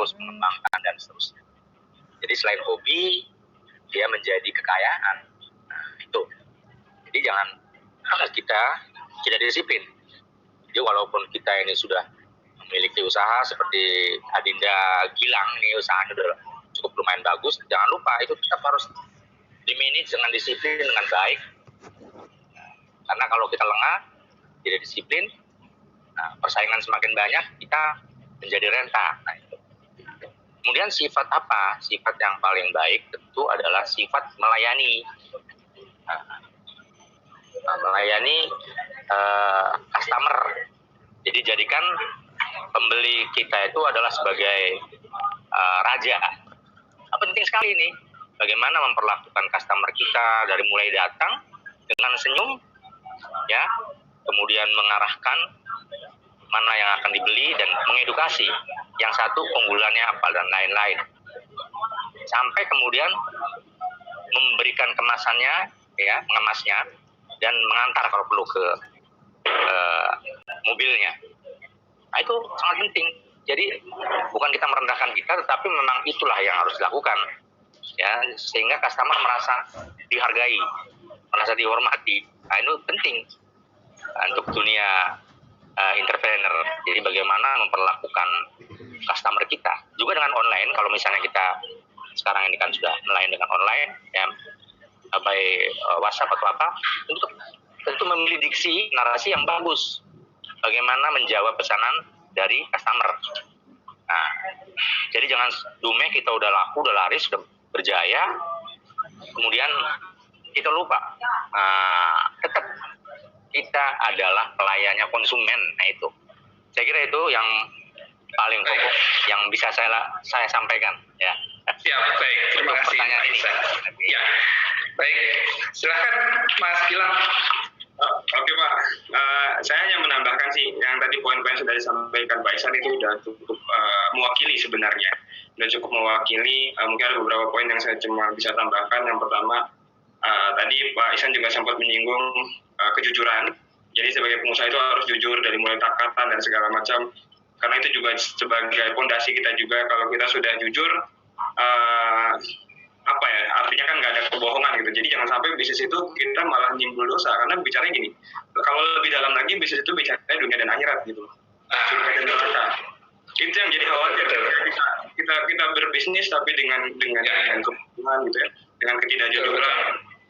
terus mengembangkan dan seterusnya. Jadi selain hobi, dia menjadi kekayaan. Nah, itu. Jadi jangan kita tidak disiplin. Jadi walaupun kita ini sudah memiliki usaha seperti Adinda Gilang, ini usahanya udah cukup lumayan bagus, jangan lupa itu tetap harus dimanage dengan disiplin, dengan baik. Karena kalau kita lengah, tidak disiplin, persaingan semakin banyak, kita menjadi renta. Nah, itu. Kemudian sifat apa? Sifat yang paling baik tentu adalah sifat melayani. Melayani customer. Jadi jadikan pembeli kita itu adalah sebagai raja. Penting sekali ini, bagaimana memperlakukan customer kita dari mulai datang dengan senyum, ya, kemudian mengarahkan mana yang akan dibeli dan mengedukasi. Yang satu unggulannya apa dan lain-lain. Sampai kemudian memberikan kemasannya, ya, mengemasnya dan mengantar kalau perlu ke mobilnya. Nah, itu sangat penting. Jadi bukan kita merendahkan kita, tetapi memang itulah yang harus dilakukan, ya, sehingga customer merasa dihargai, merasa dihormati. Nah, itu penting untuk dunia entrepreneur. Jadi bagaimana memperlakukan customer kita. Juga dengan online, kalau misalnya kita sekarang ini kan sudah melayani dengan online, ya, baik WhatsApp atau apa, tentu memilih diksi, narasi yang bagus. Bagaimana menjawab pesanan dari customer. Nah, jadi jangan dume kita udah laku, udah laris, udah berjaya, kemudian kita lupa. Tetap kita adalah pelayannya konsumen. Nah, itu. Saya kira itu yang paling pokok yang bisa saya sampaikan. Ya. Siap, baik. Terima kasih. Pertanyaan ini. Ya, baik. Silakan, Mas Gilang. Oke Pak, saya hanya menambahkan sih yang tadi poin-poin sudah disampaikan Pak Ihsan itu sudah cukup mewakili sebenarnya, sudah cukup mewakili. Mungkin ada beberapa poin yang saya cuma bisa tambahkan. Yang pertama, tadi Pak Ihsan juga sempat menyinggung kejujuran. Jadi sebagai pengusaha itu harus jujur dari mulai takatan dan segala macam. Karena itu juga sebagai fondasi kita juga. Kalau kita sudah jujur, artinya kan nggak ada kebohongan gitu. Jadi jangan sampai bisnis itu kita malah nimbul dosa, karena bicaranya gini, kalau lebih dalam lagi bisnis itu bicaranya dunia dan akhirat gitu, surga dan neraka. Itu yang jadi khawatir. Kita berbisnis tapi dengan kebohongan gitu ya, dengan ketidakjujuran,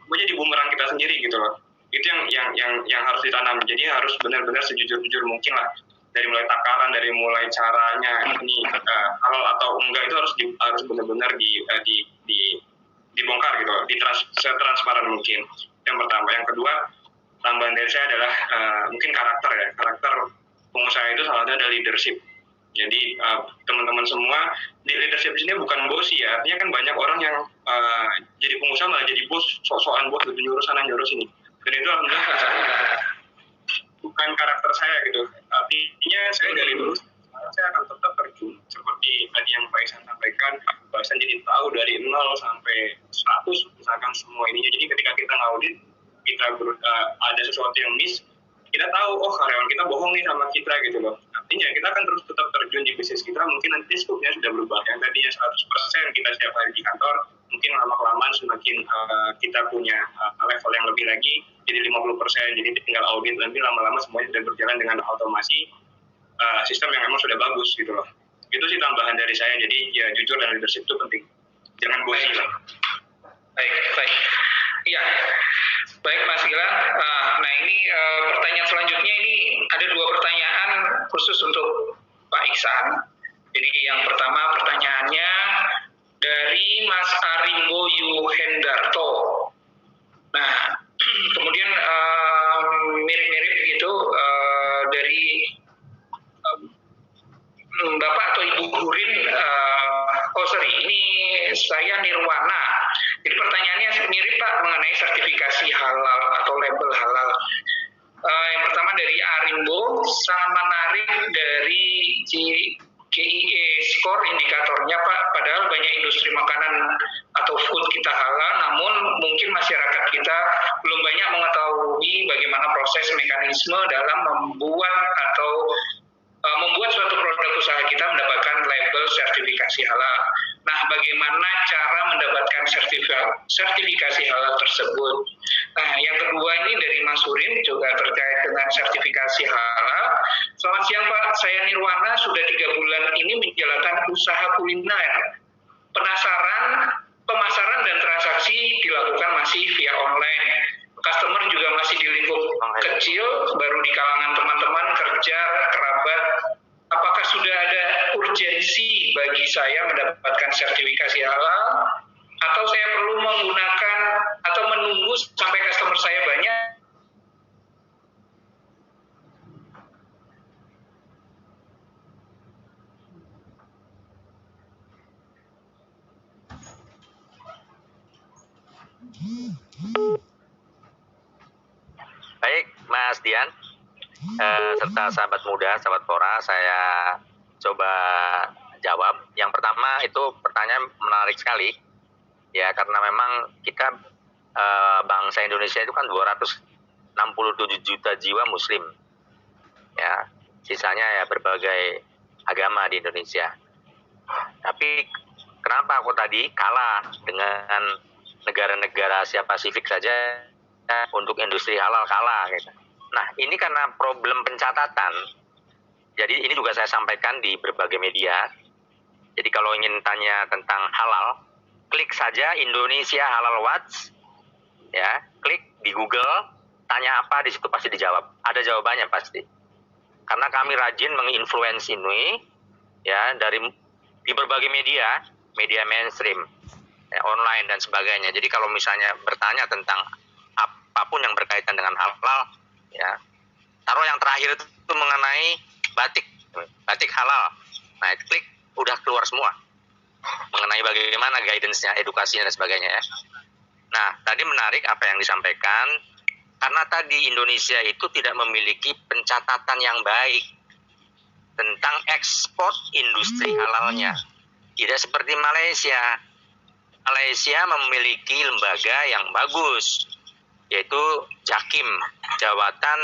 jadi bumerang kita sendiri gitu loh. Itu yang harus ditanam. Jadi harus benar-benar sejujur-jujur mungkin lah, dari mulai takaran, dari mulai caranya ini halal atau enggak itu harus benar-benar dibongkar gitu, setransparan mungkin. Yang pertama. Yang kedua, tambahan dari saya adalah mungkin karakter ya. Karakter pengusaha itu salah satunya adalah leadership. Jadi teman-teman semua di leadership di sini bukan bos ya. Artinya kan banyak orang yang jadi pengusaha malah jadi bos, sok-sokan bos gitu, nyuruh sana nyuruh sini. Dan itu alhamdulillah bukan karakter saya gitu. Artinya saya dari dulu saya akan tetap terjun seperti tadi yang Pak Ihsan sampaikan, Pak Ihsan jadi tahu dari 0 sampai 100 misalkan semua ininya. Jadi ketika kita ngaudit, kita ada sesuatu yang miss, kita tahu oh karyawan kita bohong nih sama kita gitu loh. Artinya kita akan terus tetap terjun di bisnis kita. Mungkin nanti skopnya sudah berubah, yang tadinya 100% kita setiap hari di kantor, mungkin lama-kelamaan semakin kita punya level yang lebih lagi jadi 50%, jadi tinggal audit, nanti lama-lama semuanya sudah berjalan dengan otomasi, sistem yang memang sudah bagus gitu loh. Itu sih tambahan dari saya. Jadi ya jujur dan leadership itu penting, jangan bosi lah. Baik. Iya, baik Mas Gilang. Nah ini pertanyaan selanjutnya, ini ada 2 pertanyaan khusus untuk Pak Ihsan. Jadi yang pertama pertanyaannya dari Mas Arimbo Yuhendarto. Nah kemudian mirip-mirip gitu dari Bapak atau Ibu Hurin. Ini saya Nirwana. Jadi pertanyaannya mirip Pak mengenai sertifikasi halal atau label halal. Yang pertama dari Arimbo, sangat menarik dari GIE score indikatornya Pak, padahal banyak industri makanan atau food kita halal, namun mungkin masyarakat kita belum banyak mengetahui bagaimana proses mekanisme dalam membuat atau membuat suatu produk usaha kita mendapatkan label sertifikasi halal. Nah, bagaimana cara mendapatkan sertifikasi halal tersebut? Nah, yang kedua ini dari Mas Surin juga terkait dengan sertifikasi halal. Selamat siang Pak, saya Nirwana, sudah 3 bulan ini menjalankan usaha kuliner. Pemasaran dan transaksi dilakukan masih via online. Customer juga masih di lingkup kecil, baru di kalangan teman-teman, kerja, kerabat. Apakah sudah ada urgensi bagi saya mendapatkan sertifikasi halal? Atau saya perlu menggunakan atau menunggu sampai customer saya banyak? Baik, Mas Dian, serta sahabat muda, sahabat Pora, saya coba jawab. Yang pertama itu pertanyaan menarik sekali, ya karena memang kita bangsa Indonesia itu kan 267 juta jiwa Muslim, ya sisanya ya berbagai agama di Indonesia. Tapi kenapa aku tadi kalah dengan negara-negara Asia Pasifik saja untuk industri halal kalah gitu. Nah, ini karena problem pencatatan. Jadi ini juga saya sampaikan di berbagai media. Jadi kalau ingin tanya tentang halal, klik saja Indonesia Halal Watch, ya, klik di Google, tanya apa di situ pasti dijawab. Ada jawabannya pasti. Karena kami rajin menginfluence ini, ya, di berbagai media mainstream, ya, online dan sebagainya. Jadi kalau misalnya bertanya tentang apapun yang berkaitan dengan halal, ya, taruh yang terakhir itu mengenai batik halal. Nah, klik udah keluar semua mengenai bagaimana guidance-nya, edukasinya dan sebagainya, ya. Nah, tadi menarik apa yang disampaikan, karena tadi Indonesia itu tidak memiliki pencatatan yang baik tentang ekspor industri halalnya. Tidak seperti Malaysia. Malaysia memiliki lembaga yang bagus, yaitu JAKIM, Jawatan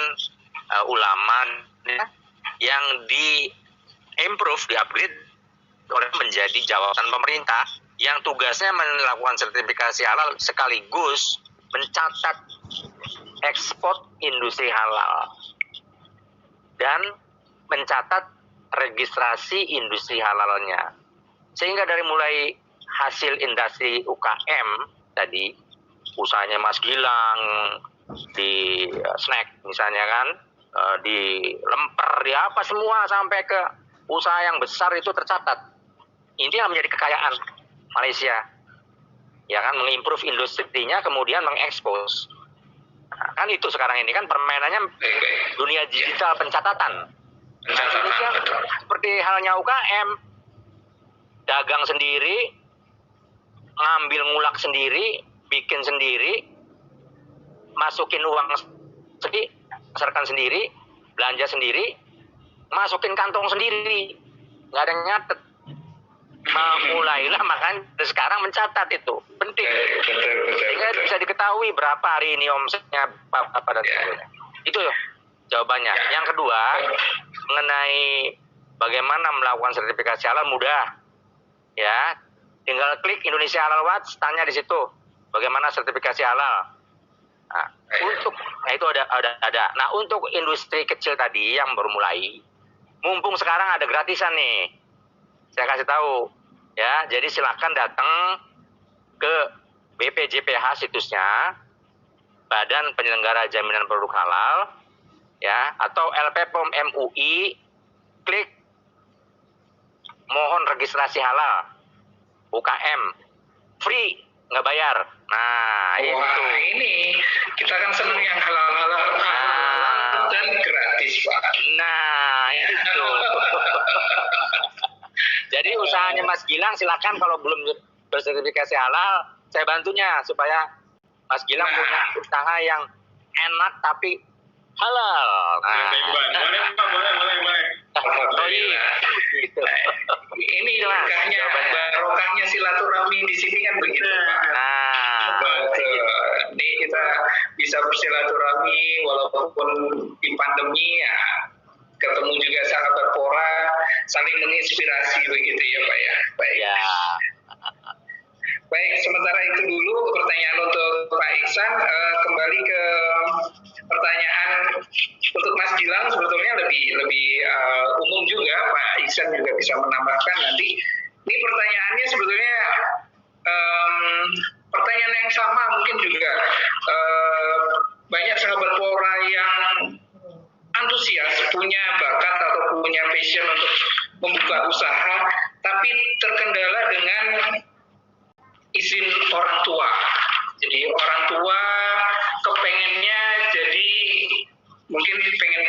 Ulama, yang di-improve, di-upgrade oleh menjadi jawatan pemerintah yang tugasnya melakukan sertifikasi halal sekaligus mencatat ekspor industri halal dan mencatat registrasi industri halalnya. Sehingga dari mulai hasil industri UKM tadi, usahanya Mas Gilang di snack misalnya kan, di lemper, di apa semua sampai ke usaha yang besar itu tercatat. Ini yang menjadi kekayaan Malaysia, ya kan, mengimprove industrinya kemudian mengekspos. Nah, kan itu sekarang ini kan permainannya dunia digital pencatatan. Nah, Indonesia seperti halnya UKM, dagang sendiri, ngambil ngulak sendiri, bikin sendiri, masukin uang sendiri, pasarkan sendiri, belanja sendiri, masukin kantong sendiri, nggak ada yang nyatet. Mulailah makanya sekarang mencatat, itu penting. Sehingga bisa diketahui berapa hari ini omsetnya apa dan sebagainya. Itu jawabannya. Yang kedua, mengenai bagaimana melakukan sertifikasi halal mudah, ya. Tinggal klik Indonesia Halal Watch, tanya di situ bagaimana sertifikasi halal. Nah, itu ada. Nah, untuk industri kecil tadi yang baru mulai, mumpung sekarang ada gratisan nih, saya kasih tahu, ya. Jadi silakan datang ke BPJPH situsnya, Badan Penyelenggara Jaminan Produk Halal, ya, atau LPPOM MUI, klik mohon registrasi halal UKM, free, nggak bayar. Nah, wah, itu. Ini kita kan seneng yang halal-halal dan gratis, Pak. Nah, itu. Jadi usahanya Mas Gilang silakan, kalau belum bersertifikasi halal, saya bantunya supaya Mas Gilang punya usaha yang enak tapi halal. Nah, boleh. Gitu. Ini barokahnya silaturahmi di sini kan begitu, Pak. Ini kita bisa bersilaturahmi walaupun di pandemi, ya. ketemu juga sahabat pora, saling menginspirasi begitu ya Pak ya. Baik. Ya. Baik, sementara itu dulu pertanyaan untuk Pak Iksan. Kembali ke pertanyaan untuk Mas Gilang, sebetulnya lebih umum juga, Pak Iksan juga bisa menambahkan nanti. Ini pertanyaannya sebetulnya pertanyaan yang sama, mungkin juga banyak sahabat pora yang antusias, punya bakat atau punya passion untuk membuka usaha, tapi terkendala dengan izin orang tua. Jadi orang tua kepengennya jadi mungkin pengen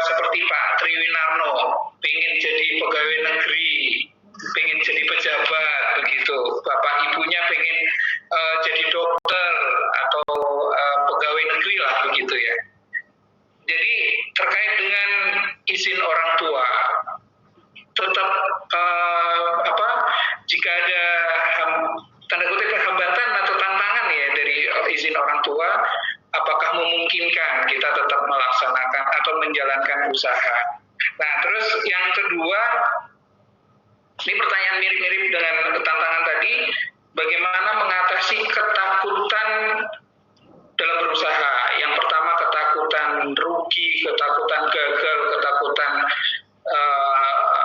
seperti Pak Triwinarno, pengen jadi pegawai negeri, pengen jadi pejabat begitu. Bapak ibunya pengen jadi dokter atau pegawai negeri lah begitu ya. Jadi terkait dengan izin orang tua, tetap jika ada tanda kutip hambatan atau tantangan ya dari izin orang tua, apakah memungkinkan kita tetap melaksanakan atau menjalankan usaha. Nah, terus yang kedua, ini pertanyaan mirip-mirip dengan tantangan tadi, bagaimana mengatasi ketakutan dalam berusaha. Yang pertama ketakutan rugi, ketakutan gagal, ketakutan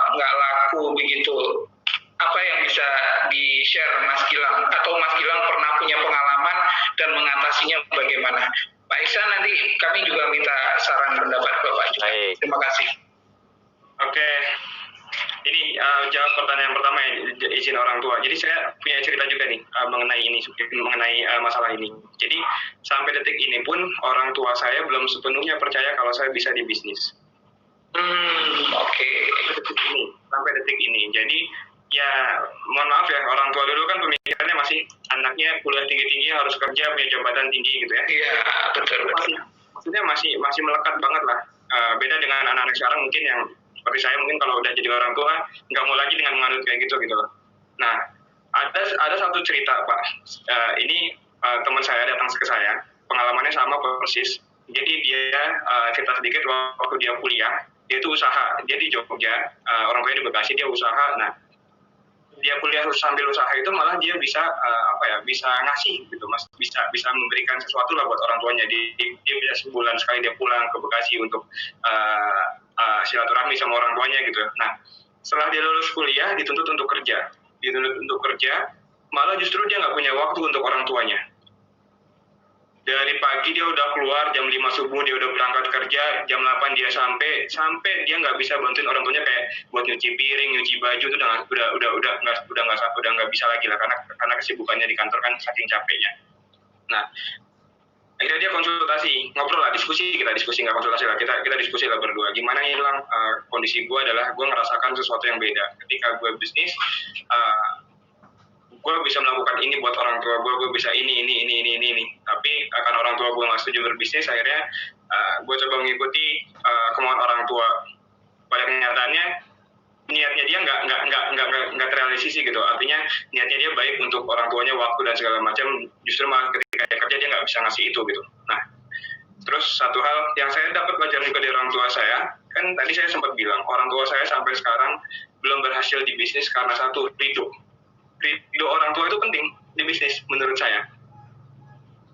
nggak laku begitu. Apa yang bisa di-share Mas Gilang? Atau Mas Gilang pernah punya pengalaman dan mengatasinya bagaimana? Pak Iksan, nanti kami juga minta saran pendapat Bapak juga. Baik. Terima kasih. Oke, ini jawab pertanyaan pertama ya, izin orang tua. Jadi saya punya cerita juga nih mengenai masalah ini. Jadi sampai detik ini pun orang tua saya belum sepenuhnya percaya kalau saya bisa di bisnis. Oke. Sampai detik ini. Jadi ya mohon maaf ya, orang tua dulu kan pemikirannya masih anaknya kuliah tinggi-tinggi harus kerja punya jabatan tinggi gitu ya. Iya, betul. Maksudnya masih melekat banget lah. Beda dengan anak-anak sekarang mungkin yang seperti saya, mungkin kalau udah jadi orang tua nggak mau lagi dengan menganut kayak gitu loh. Nah, ada satu cerita Pak. Ini teman saya datang ke saya, pengalamannya sama persis. Jadi dia cerita sedikit waktu dia kuliah, dia itu usaha, dia di Jogja, orang tuanya di Bekasi, dia usaha. Nah, dia kuliah sambil usaha itu malah dia bisa bisa ngasih gitu Mas, bisa memberikan sesuatu lah buat orang tuanya. Dia bisa sebulan sekali dia pulang ke Bekasi untuk silaturahmi sama orang tuanya gitu. Nah, setelah dia lulus kuliah dituntut untuk kerja, malah justru dia nggak punya waktu untuk orang tuanya. Dari pagi dia udah keluar, jam 5 subuh dia udah berangkat kerja, jam 8 dia sampai dia nggak bisa bantuin orang tuanya kayak buat nyuci piring, nyuci baju itu udah nggak bisa lagi lah karena kesibukannya di kantor kan saking capeknya. Nah, akhirnya dia konsultasi, ngobrol lah, diskusi nggak konsultasi lah, kita diskusi lah berdua. Gimana hilang kondisi gue adalah gue ngerasakan sesuatu yang beda. Ketika gue bisnis, gue bisa melakukan ini buat orang tua gue bisa ini. Tapi karena orang tua gue nggak setuju berbisnis, akhirnya gue coba mengikuti kemauan orang tua. Pada kenyataannya niatnya dia nggak terrealisasi gitu. Artinya niatnya dia baik untuk orang tuanya, waktu dan segala macam. Justru malah ketika dia kerja dia nggak bisa ngasih itu gitu. Nah, terus satu hal yang saya dapat pelajaran juga dari orang tua saya, kan tadi saya sempat bilang orang tua saya sampai sekarang belum berhasil di bisnis karena satu, ridho orang tua itu penting di bisnis menurut saya.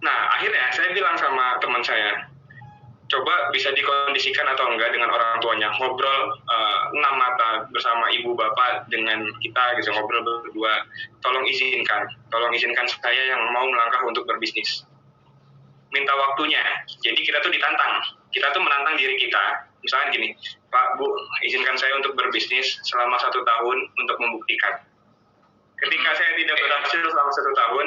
Nah, akhirnya saya bilang sama teman saya, coba bisa dikondisikan atau enggak dengan orang tuanya, ngobrol 6 mata bersama ibu bapak dengan kita gitu, ngobrol berdua, tolong izinkan saya yang mau melangkah untuk berbisnis, minta waktunya. Jadi kita tuh kita tuh menantang diri kita. Misalnya gini, Pak, Bu, izinkan saya untuk berbisnis selama 1 tahun untuk membuktikan. Ketika saya tidak berhasil selama 1 tahun,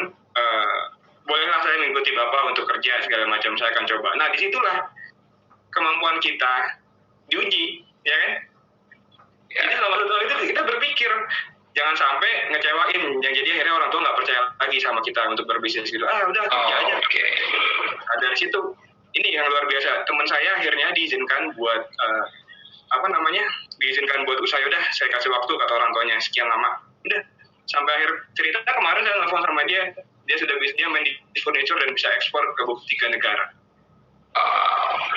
bolehlah saya mengikuti Bapak untuk kerja segala macam, saya akan coba. Nah, disitulah kemampuan kita diuji, ya kan? Jadi selama 1 tahun itu kita berpikir, jangan sampai ngecewain, yang jadi akhirnya orang tua nggak percaya lagi sama kita untuk berbisnis gitu. Udah kerja aja. Okay. Nah, dari situ, ini yang luar biasa. Teman saya akhirnya diizinkan buat diizinkan buat usaha. Udah, saya kasih waktu kata orang tuanya sekian lama. Udah. Sampai akhir cerita kemarin saya telepon sama dia main di furniture dan bisa ekspor ke 3 negara.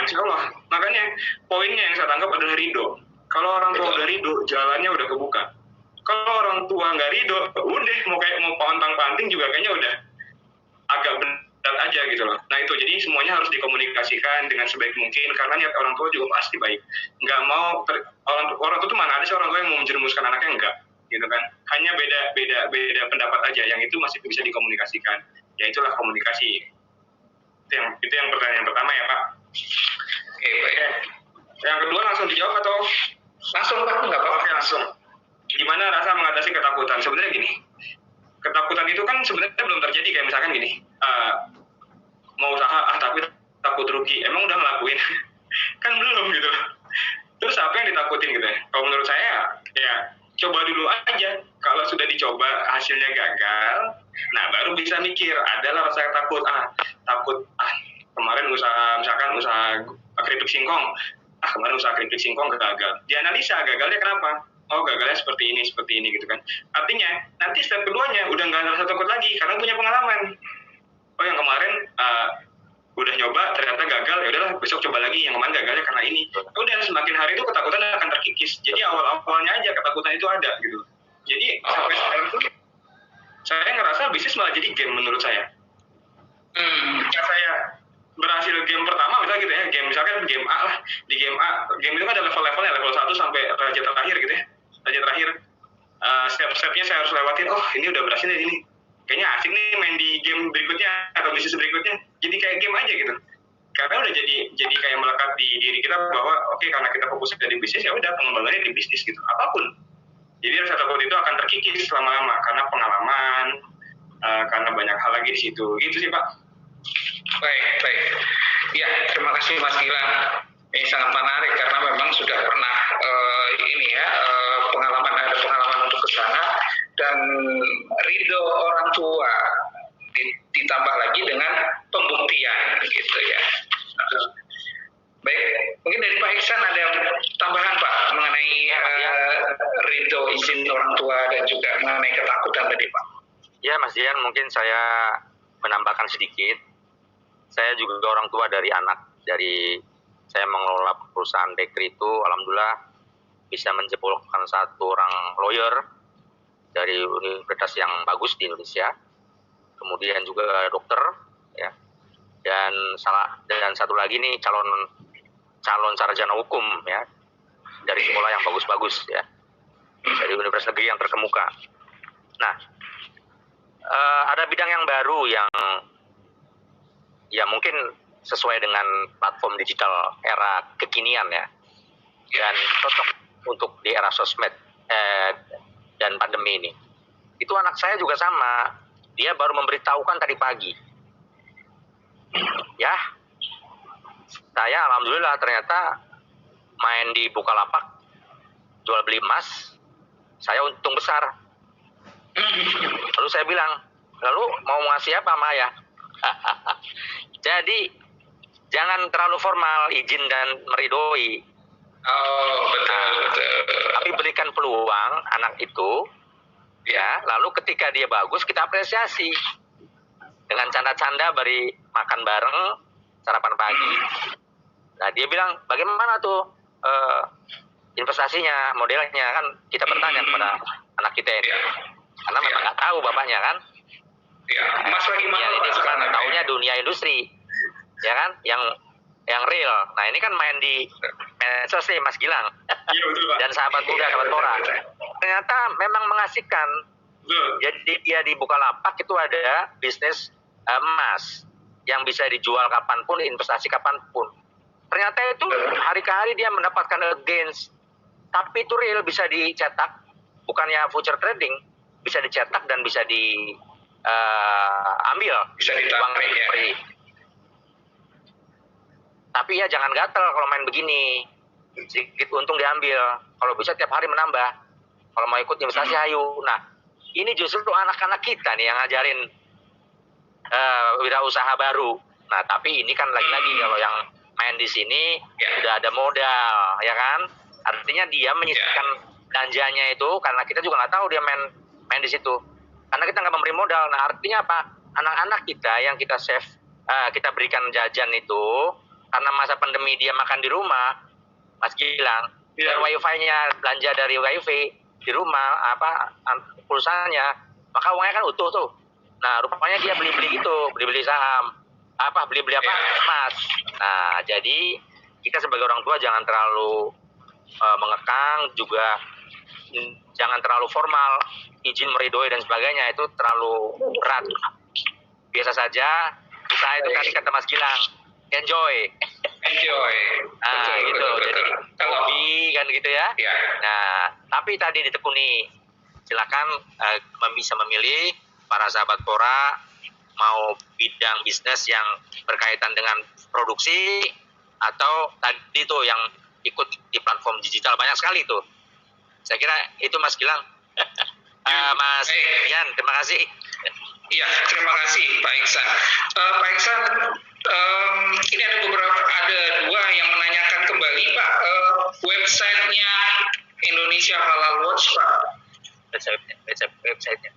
Insya Allah. Makanya poinnya yang saya tangkap adalah ridho. Kalau orang tua udah ridho, jalannya udah kebuka. Kalau orang tua nggak ridho, udah mau pantang-panting juga kayaknya udah agak berat aja gitu loh. Nah itu, jadi semuanya harus dikomunikasikan dengan sebaik mungkin, karena niat orang tua juga pasti baik. Nggak mau orang tua tuh mana ada sih orang tua yang mau menjerumuskan anaknya, enggak gitu kan. Hanya beda pendapat aja, yang itu masih bisa dikomunikasikan. Ya itulah komunikasi. Itu yang pertanyaan pertama ya Pak. Oke, baik. Yang kedua langsung dijawab atau Langsung Pak, nggak apa-apa. Oke, langsung. Gimana rasa mengatasi ketakutan? Sebenarnya gini, ketakutan itu kan sebenarnya belum terjadi. Kayak misalkan gini, mau usaha tapi takut rugi, emang udah ngelakuin? Kan belum gitu. Terus apa yang ditakutin gitu ya? Kalau menurut saya ya coba dulu aja. Kalau sudah dicoba hasilnya gagal, nah baru bisa mikir, adalah rasa takut. Takut kemarin misalkan usaha keripik singkong, kemarin usaha keripik singkong gagal. Dianalisa gagalnya kenapa? Oh gagalnya seperti ini gitu kan. Artinya nanti step keduanya udah nggak rasa takut lagi karena punya pengalaman. Oh yang kemarin udah nyoba ternyata gagal, ya udahlah besok coba lagi, yang kemarin gagalnya karena ini. Udah semakin hari itu ketakutan akan terkikis. Jadi awalnya aja ketakutan itu ada gitu. Jadi sampai sekarang tuh saya ngerasa bisnis malah jadi game menurut saya. Saya berhasil game pertama misalnya gitu ya, misalkan game A lah. Di game A, game itu kan ada level-levelnya, level 1 sampai raja terakhir gitu ya. Raja terakhir, step-stepnya saya harus lewatin. Oh ini udah berhasil nih, ini kayaknya asik nih main di game berikutnya atau bisnis berikutnya. Jadi kayak game aja gitu. Karena udah jadi kayak melekat di diri kita bahwa oke, karena kita fokus di bisnis, ya udah pengembangannya di bisnis gitu, apapun. Jadi rasa takut itu akan terkikis lama-lama karena pengalaman, karena banyak hal lagi di situ. Gitu sih Pak. Baik. Ya, terima kasih Mas Gilang. Ini sangat menarik karena memang sudah pernah ada pengalaman untuk ke sana, dan ridho orang tua ditambah lagi dengan pembuktian gitu ya. Baik, mungkin dari Pak Iksan ada tambahan Pak mengenai ridho izin orang tua dan juga mengenai ketakutan tadi Pak. Ya Mas Dian, mungkin saya menambahkan sedikit. Saya juga orang tua dari anak. Saya mengelola perusahaan bakery itu, alhamdulillah bisa menjebolkan satu orang lawyer dari universitas yang bagus di Indonesia. Kemudian juga dokter, ya. Dan satu lagi nih calon sarjana hukum, ya, dari sekolah yang bagus-bagus, ya, dari universitas negeri yang terkemuka. Nah, ada bidang yang baru yang ya mungkin sesuai dengan platform digital era kekinian ya, dan cocok untuk di era sosmed dan pandemi ini. Itu anak saya juga sama, dia baru memberitahukan tadi pagi. Ya, saya alhamdulillah ternyata main di Bukalapak jual beli emas, saya untung besar. Lalu saya bilang, lalu mau ngasih apa Maya? Jadi jangan terlalu formal izin dan meridoi. Oh betul. Tapi berikan peluang anak itu, ya. Lalu ketika dia bagus kita apresiasi dengan canda-canda, beri makan bareng, sarapan pagi. Nah dia bilang bagaimana tuh investasinya, modelnya, kan kita bertanya kepada anak kita ini, karena memang nggak tahu bapaknya kan. Ya, emas lagi mahal ini sekarang tahunya dunia industri, ya kan, yang real. Nah ini kan main di medsos nih Mas Gilang, dan sahabat muda, sahabat Tora. Ternyata memang mengasihkan. Jadi dia di Bukalapak itu ada bisnis emas yang bisa dijual kapanpun, investasi kapanpun. Ternyata itu hari ke hari dia mendapatkan gains, tapi itu real, bisa dicetak, bukannya future trading, bisa dicetak dan bisa ambil, bisa ditarik ya. Tapi ya jangan gatel kalau main begini, sedikit untung diambil, kalau bisa tiap hari menambah, kalau mau ikut investasi ayo. Nah ini justru anak-anak kita nih yang ngajarin wirausaha baru. Nah tapi ini kan lagi-lagi kalau yang main di sini udah ada modal, ya kan, artinya dia menyisihkan belanjanya itu karena kita juga nggak tahu dia main di situ. Karena kita nggak memberi modal. Nah artinya apa? Anak-anak kita yang kita save, kita berikan jajan itu, karena masa pandemi dia makan di rumah, Mas Gilang, dan wifi-nya belanja dari wifi di rumah, pulsanya, maka uangnya kan utuh tuh. Nah, rupanya dia beli-beli gitu, beli-beli saham, beli-beli emas. Nah, jadi kita sebagai orang tua jangan terlalu mengekang, juga jangan terlalu formal, izin meridoi dan sebagainya, itu terlalu berat. Biasa saja, usaha itu tadi kata Mas Gilang, enjoy. Gitu. Jadi hobi kan gitu ya. Nah, tapi tadi ditekuni, silakan bisa memilih para sahabat Pora mau bidang bisnis yang berkaitan dengan produksi atau tadi tuh yang ikut di platform digital, banyak sekali tuh. Saya kira itu Mas Gilang. Mas Ian, terima kasih. Iya, terima kasih Pak Iksan. Pak Iksan, ini ada dua yang menanyakan kembali Pak, websitenya Indonesia Halal Watch Pak. Websitenya.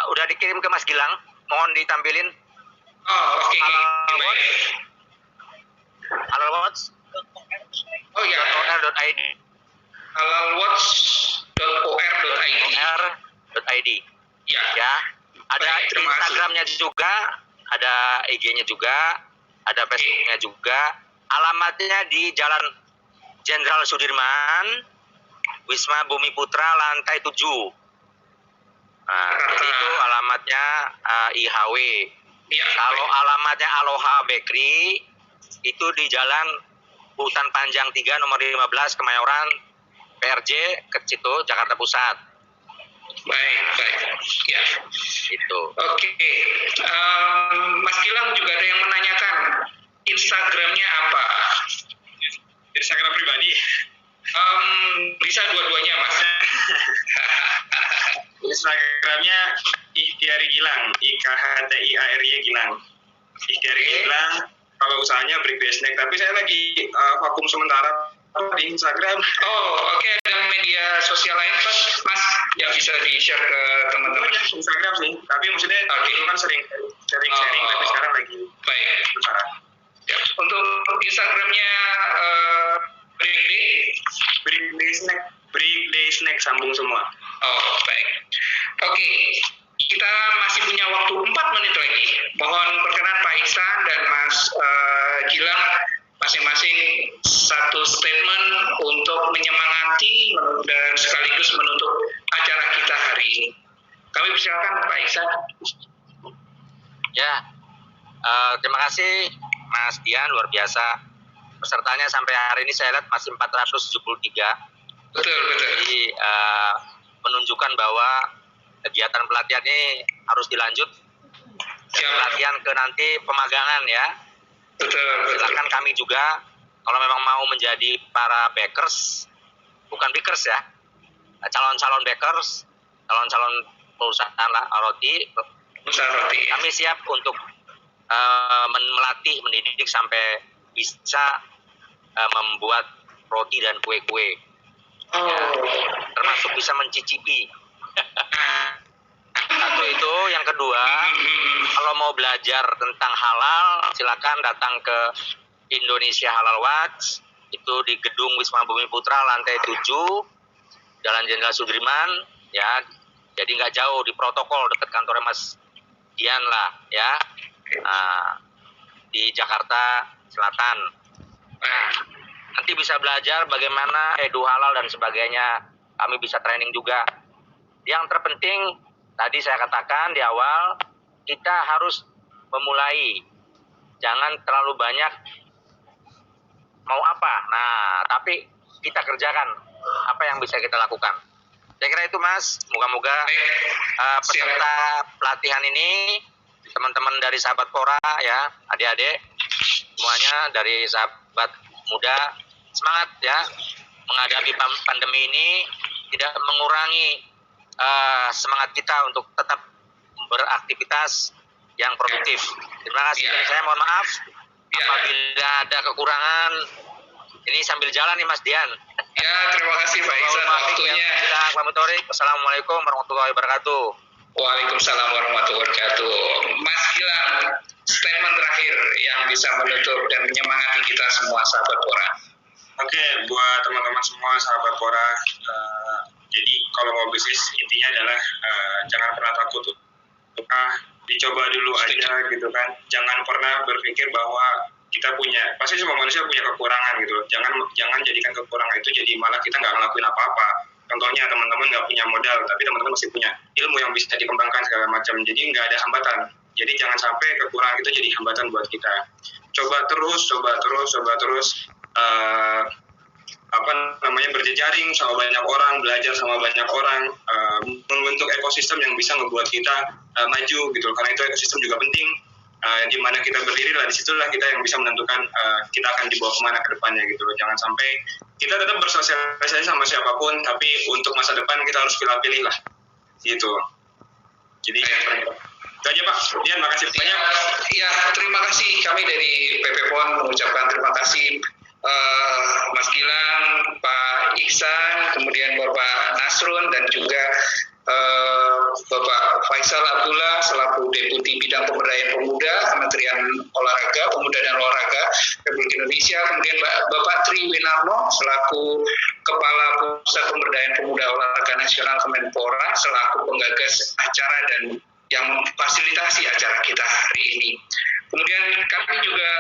Udah dikirim ke Mas Gilang, mohon ditampilin. Oke. Halalwatch. Oh ya. .or.id. halalwatch.or.id. Ya. Ada Instagramnya juga, ada IG-nya juga, ada Facebooknya juga. Alamatnya di Jalan Jenderal Sudirman, Wisma Bumi Putra, lantai 7. Nah, jadi itu alamatnya IHW. Kalau alamatnya Aloha Bakery, itu di Jalan Hutan Panjang 3 nomor 15 Kemayoran, PRJ ke situ, Jakarta Pusat. Baik. Ya. Itu. Oke. Mas Gilang juga ada yang menanyakan Instagramnya apa? Instagram pribadi. Bisa dua-duanya Mas. Instagramnya Ikhtiari Gilang, IKHTIARY Gilang. Ikhtiari Gilang. Kalau usahanya Break the Snack, tapi saya lagi vakum sementara di Instagram. Oke. Ada media sosial lain Mas yang bisa di-share ke teman-teman? Instagram sih, tapi maksudnya dulu kan sering sharing, tapi sekarang lagi. Baik. Ya. Untuk Instagramnya Break the Snack sambung semua. Baik. Oke. Kita masih punya waktu 4 menit lagi. Mohon perkenan Pak Iksan dan Mas Gilang masing-masing satu statement untuk menyemangati dan sekaligus menutup acara kita hari ini. Kami persilakan Pak Iksan. Ya, terima kasih Mas Dian, luar biasa. Pesertanya sampai hari ini saya lihat masih 473. Betul. Jadi menunjukkan bahwa kegiatan pelatihan ini harus dilanjut. Pelatihan ke nanti pemagangan ya. Betul. Silakan kami juga kalau memang mau menjadi para bakers, bukan bakers ya, calon-calon bakers, calon-calon perusahaan roti. Kami siap untuk melatih, mendidik sampai bisa membuat roti dan kue-kue. Ya, termasuk bisa mencicipi. Satu itu, yang kedua, kalau mau belajar tentang halal, silakan datang ke Indonesia Halal Watch. Itu di Gedung Wisma Bumi Putra, lantai 7, Jalan Jenderal Sudirman, ya. Jadi nggak jauh, di protokol dekat kantornya Mas Dian lah, ya. Di Jakarta Selatan. Nah, nanti bisa belajar bagaimana edu halal dan sebagainya. Kami bisa training juga. Yang terpenting, tadi saya katakan di awal, kita harus memulai. Jangan terlalu banyak mau apa. Nah, tapi kita kerjakan apa yang bisa kita lakukan. Saya kira itu Mas, moga-moga peserta pelatihan ini, teman-teman dari sahabat Pora ya, adik-adik, semuanya dari sahabat muda, semangat ya, menghadapi pandemi ini, tidak mengurangi semangat kita untuk tetap beraktivitas yang produktif. Terima kasih. Saya mohon maaf apabila ada kekurangan. Ini sambil jalan nih Mas Dian. Ya, terima kasih Pak Iksan waktunya. Assalamualaikum warahmatullahi wabarakatuh. Waalaikumsalam warahmatullahi wabarakatuh. Mas Gilang, statement terakhir yang bisa menutup dan menyemangati kita semua sahabat Pora. Oke, buat teman-teman semua sahabat Pora, jadi kalau mau bisnis intinya adalah jangan pernah takut dicoba dulu aja gitu kan. Jangan pernah berpikir bahwa kita pasti semua manusia punya kekurangan gitu. Jangan jadikan kekurangan itu jadi malah kita nggak ngelakuin apa-apa. Contohnya teman-teman nggak punya modal, tapi teman-teman masih punya ilmu yang bisa dikembangkan segala macam. Jadi nggak ada hambatan. Jadi jangan sampai kekurangan itu jadi hambatan buat kita. Coba terus. Berjejaring sama banyak orang, belajar sama banyak orang, membentuk ekosistem yang bisa ngebuat kita maju gitu. Karena itu ekosistem juga penting. Di mana kita berdiri lah, disitulah kita yang bisa menentukan kita akan dibawa kemana ke depannya gitu. Jangan sampai kita tetap bersosialisasi sama siapapun, tapi untuk masa depan kita harus pilih-pilih lah gitu. Jadi itu aja Pak. Dian, makasih banyak. Ya, terima kasih. Kami dari PP PON mengucapkan terima kasih Mas Gilang, Pak Iksan, kemudian Bapak Nasrun, dan juga Bapak Faisal Abdullah selaku Deputi Bidang Pemberdayaan Pemuda Kementerian Pemuda dan Olahraga Republik Indonesia, kemudian Bapak Tri Winarno selaku Kepala Pusat Pemberdayaan Pemuda Olahraga Nasional Kemenpora selaku penggagas acara dan yang memfasilitasi acara kita hari ini. Kemudian kami juga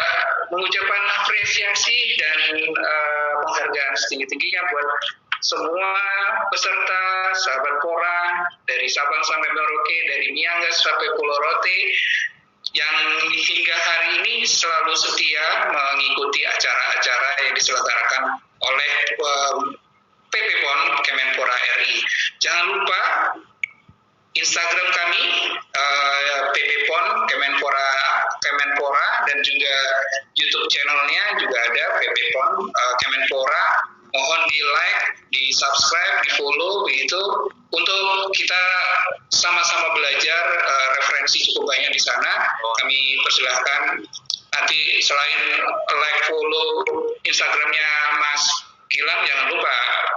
mengucapkan apresiasi dan penghargaan setinggi-tingginya buat semua peserta sahabat Pora dari Sabang sampai Merauke, dari Miangas sampai Pulau Rote yang hingga hari ini selalu setia mengikuti acara-acara yang diselenggarakan oleh PP PON Kemenpora RI. Jangan lupa Instagram kami PP PON Kemenpora dan juga YouTube channelnya juga ada PP PON Kemenpora. Mohon di like, di subscribe, di follow begitu untuk kita sama-sama belajar. Referensi cukup banyak di sana. Kami persilahkan nanti selain like, follow Instagramnya Mas Gilang, jangan lupa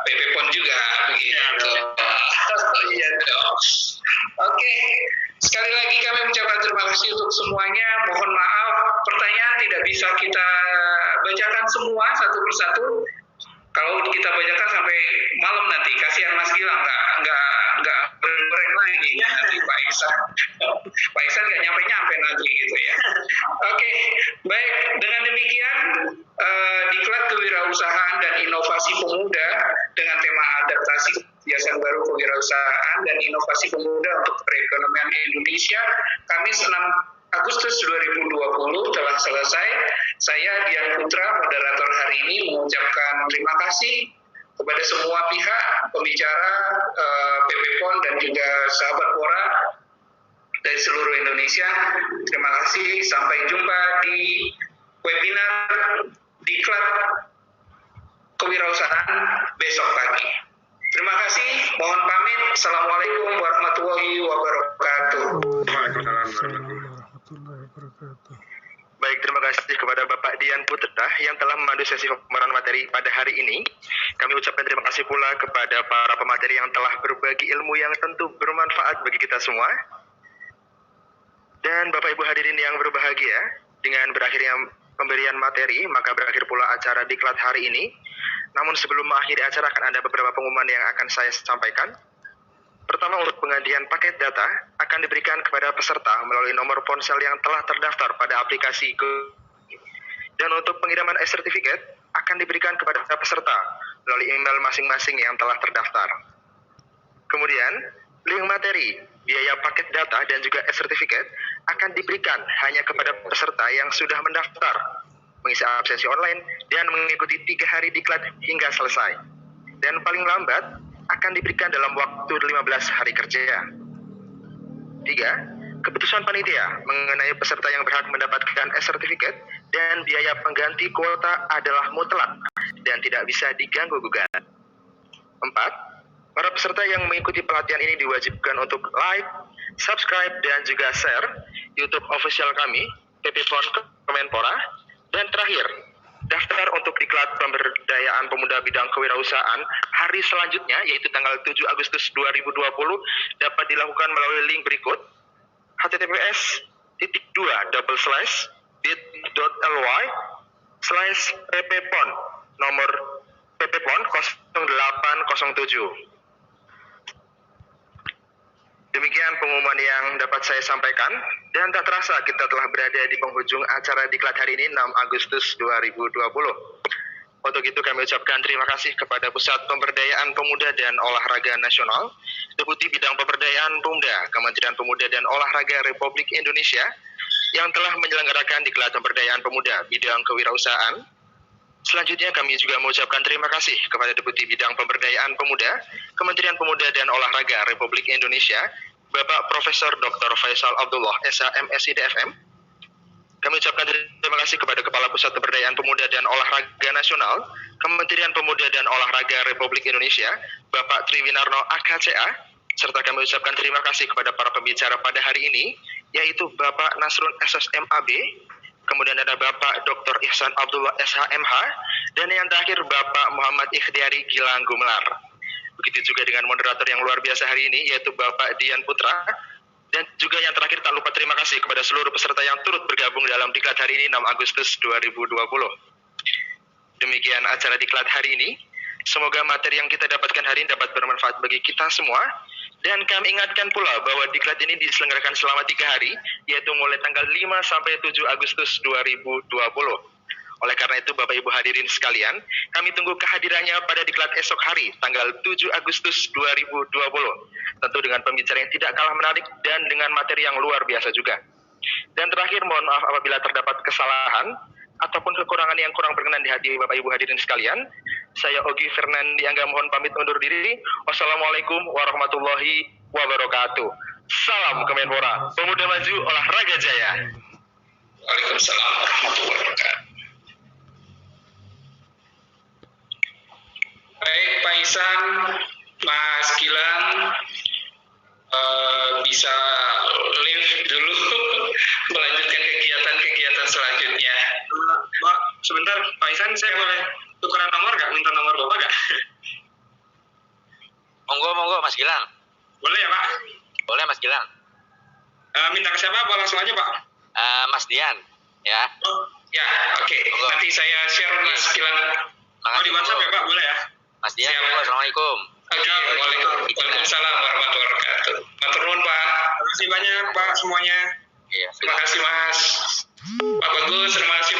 PP PON juga begitu. Iya dong. Oke, sekali lagi kami mengucapkan terima kasih untuk semuanya. Mohon maaf pertanyaan tidak bisa kita bacakan semua satu persatu. Kalau kita bacakan sampai malam nanti, kasihan Mas Gilang nggak bereng lagi nanti Pak Iksan nggak nyampe nanti gitu ya. Oke, baik, dengan demikian Diklat Kewirausahaan dan Inovasi Pemuda dengan tema adaptasi kebiasaan baru kewirausahaan dan inovasi pemuda untuk perekonomian Indonesia Kamis 6 Agustus 2020 telah selesai. Saya Dian Putra, moderator hari ini, mengucapkan terima kasih kepada semua pihak, pembicara PP PON dan juga sahabat Pora dari seluruh Indonesia. Terima kasih, sampai jumpa di webinar Diklat Kewirausahaan besok pagi. Terima kasih, mohon pamit. Assalamualaikum warahmatullahi wabarakatuh. Waalaikumsalam warahmatullahi wabarakatuh. Baik, terima kasih kepada Bapak Dian Putra yang telah memandu sesi pemaparan materi pada hari ini. Kami ucapkan terima kasih pula kepada para pemateri yang telah berbagi ilmu yang tentu bermanfaat bagi kita semua. Dan Bapak Ibu hadirin yang berbahagia, dengan berakhirnya pemberian materi, maka berakhir pula acara Diklat hari ini. Namun sebelum mengakhiri acara akan ada beberapa pengumuman yang akan saya sampaikan. Pertama, untuk penghadiahan paket data akan diberikan kepada peserta melalui nomor ponsel yang telah terdaftar pada aplikasi dan untuk pengiriman e-sertifikat akan diberikan kepada peserta melalui email masing-masing yang telah terdaftar. Kemudian, link materi, biaya paket data dan juga e-sertifikat akan diberikan hanya kepada peserta yang sudah mendaftar, mengisi absensi online, dan mengikuti 3 hari diklat hingga selesai. Dan paling lambat akan diberikan dalam waktu 15 hari kerja. 3. Keputusan panitia mengenai peserta yang berhak mendapatkan e-sertifikat dan biaya pengganti kuota adalah mutlak dan tidak bisa diganggu-gugat. 4. Para peserta yang mengikuti pelatihan ini diwajibkan untuk like, subscribe, dan juga share YouTube official kami, PP PON Kemenpora. Dan terakhir, daftar untuk diklat pemberdayaan pemuda bidang kewirausahaan hari selanjutnya, yaitu tanggal 7 Agustus 2020, dapat dilakukan melalui link berikut: https://bit.ly/pppon nomor pppon 0807. Demikian pengumuman yang dapat saya sampaikan, dan tak terasa kita telah berada di penghujung acara diklat hari ini 6 Agustus 2020. Untuk itu kami ucapkan terima kasih kepada Pusat Pemberdayaan Pemuda dan Olahraga Nasional, Deputi Bidang Pemberdayaan Pemuda, Kementerian Pemuda dan Olahraga Republik Indonesia yang telah menyelenggarakan diklat pemberdayaan pemuda bidang kewirausahaan. Selanjutnya kami juga mengucapkan terima kasih kepada Deputi Bidang Pemberdayaan Pemuda, Kementerian Pemuda dan Olahraga Republik Indonesia, Bapak Profesor Dr. Faisal Abdullah, SH MSI DFM. Kami ucapkan terima kasih kepada Kepala Pusat Pemberdayaan Pemuda dan Olahraga Nasional, Kementerian Pemuda dan Olahraga Republik Indonesia, Bapak Triwinarno AKCA, serta kami ucapkan terima kasih kepada para pembicara pada hari ini, yaitu Bapak Nasrun SSMAB, kemudian ada Bapak Dr. Ihsan Abdullah SHMH, dan yang terakhir Bapak Muhammad Ikhtiari Gilang Gumelar. Begitu juga dengan moderator yang luar biasa hari ini, yaitu Bapak Dian Putra, dan juga yang terakhir tak lupa terima kasih kepada seluruh peserta yang turut bergabung dalam diklat hari ini 6 Agustus 2020. Demikian acara diklat hari ini. Semoga materi yang kita dapatkan hari ini dapat bermanfaat bagi kita semua. Dan kami ingatkan pula bahwa diklat ini diselenggarakan selama 3 hari, yaitu mulai tanggal 5 sampai 7 Agustus 2020. Oleh karena itu, Bapak Ibu hadirin sekalian, kami tunggu kehadirannya pada diklat esok hari, tanggal 7 Agustus 2020. Tentu dengan pembicara yang tidak kalah menarik dan dengan materi yang luar biasa juga. Dan terakhir, mohon maaf apabila terdapat kesalahan ataupun kekurangan yang kurang berkenan di hati Bapak Ibu hadirin sekalian. Saya Ogi Fernandi Angga mohon pamit undur diri. Wassalamualaikum warahmatullahi wabarakatuh. Salam Kemenpora, Pemuda Maju, Olahraga Jaya. Waalaikumsalam warahmatullahi wabarakatuh. Baik, Pak Ihsan, Mas Gilang, bisa live dulu melanjutkan kegiatan selanjutnya. Pak, sebentar, Pak Ihsan, saya boleh tukeran nomor nggak? Minta nomor Bapak nggak? Monggo Mas Gilang. Boleh ya Pak? Boleh Mas Gilang. Minta ke siapa? Apa langsung aja Pak? Mas Dian, ya. Oh, Ya, oke. Nanti saya share Mas Gilang. di WhatsApp ya Pak? Boleh ya? Mas Dian, Siap. Assalamualaikum. Oke, waalaikumsalam warahmatullahi wabarakatuh. Matur nuwun, Pak. Terima kasih banyak Pak semuanya. Iya, Terima kasih Mas. Pak Bagus, terima kasih.